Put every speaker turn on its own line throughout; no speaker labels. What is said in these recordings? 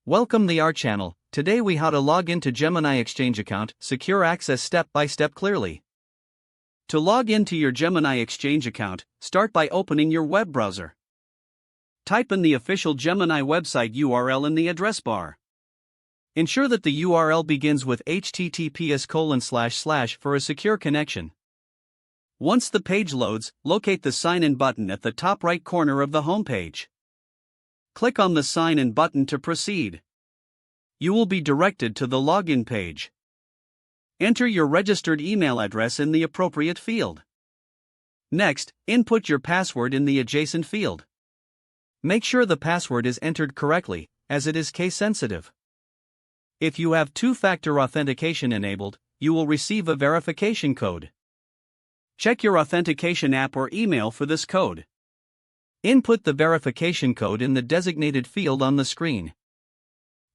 Welcome to our channel. Today we how to log into Gemini Exchange account, secure access step by step clearly. To log into your Gemini Exchange account, start by opening your web browser. Type in the official Gemini website URL in the address bar. Ensure that the URL begins with https:// for a secure connection. Once the page loads, locate the Sign In button at the top right corner of the home page. Click on the Sign In button to proceed. You will be directed to the login page. Enter your registered email address in the appropriate field. Next, input your password in the adjacent field. Make sure the password is entered correctly, as it is case sensitive. If you have two-factor authentication enabled, you will receive a verification code. Check your authentication app or email for this code. Input the verification code in the designated field on the screen.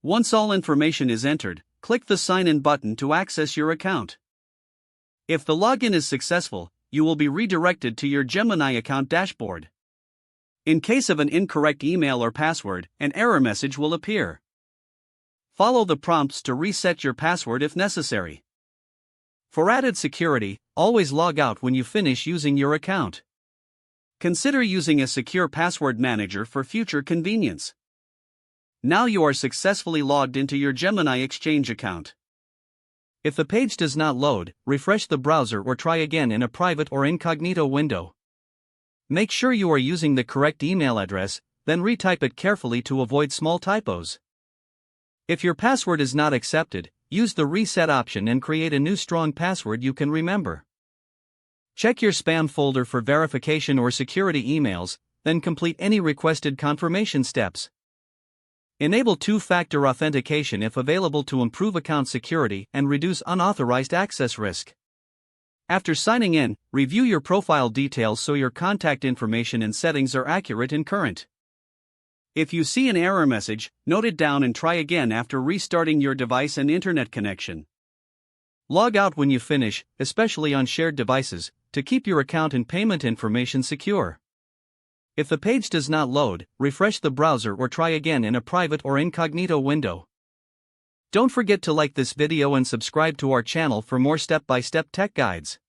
Once all information is entered, click the Sign In button to access your account. If the login is successful, you will be redirected to your Gemini account dashboard. In case of an incorrect email or password, an error message will appear. Follow the prompts to reset your password if necessary. For added security, always log out when you finish using your account. Consider using a secure password manager for future convenience. Now you are successfully logged into your Gemini Exchange account. If the page does not load, refresh the browser or try again in a private or incognito window. Make sure you are using the correct email address, then retype it carefully to avoid small typos. If your password is not accepted, use the reset option and create a new strong password you can remember. Check your spam folder for verification or security emails, then complete any requested confirmation steps. Enable two-factor authentication if available to improve account security and reduce unauthorized access risk. After signing in, review your profile details so your contact information and settings are accurate and current. If you see an error message, note it down and try again after restarting your device and internet connection. Log out when you finish, especially on shared devices, to keep your account and payment information secure. If the page does not load, refresh the browser or try again in a private or incognito window. Don't forget to like this video and subscribe to our channel for more step-by-step tech guides.